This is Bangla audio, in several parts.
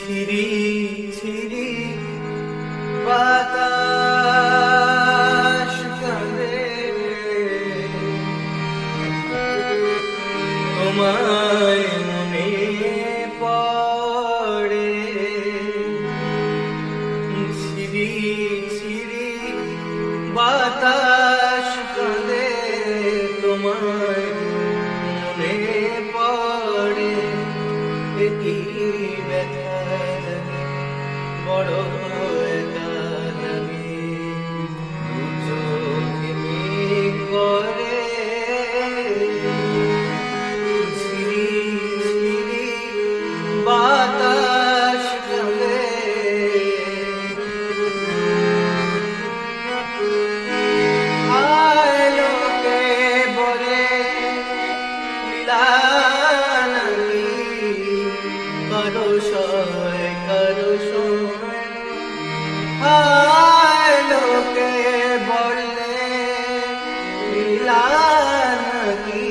ছিরি ছিরি বাতাস কাঁদে তোমায় মনে পড়ে ছিরি ছিরি বাতাস কাঁদে তোমায় মনে পড়ে কি ব্যথা জানি বড় একা জানি চোখে মেঘ করে ঝিরি ঝিরি বাতাস কাঁদে আয় লোকে বলে কারো সয় হায় লোকে বলে নাকি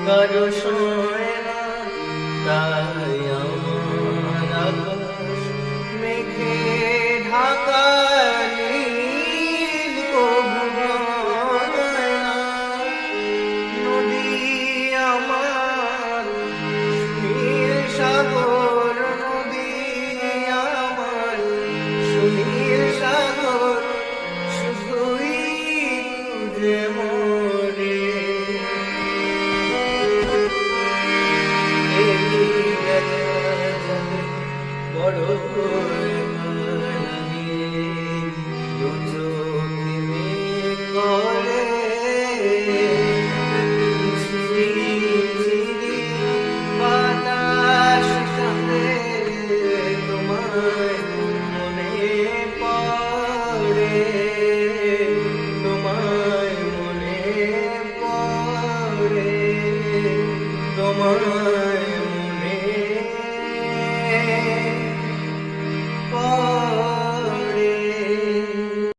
কারো সয় না তাই আমার আকাশ মেঘে ঢাকা নীল কবু নদী আমার নীল সাগর নদী আমার সুনীল সাগর শুধুই খুঁজে মরে বড় করে বাতাস কাঁদে তোমায় মনে পড়ে তোমায় মনে পড়ে তোমায়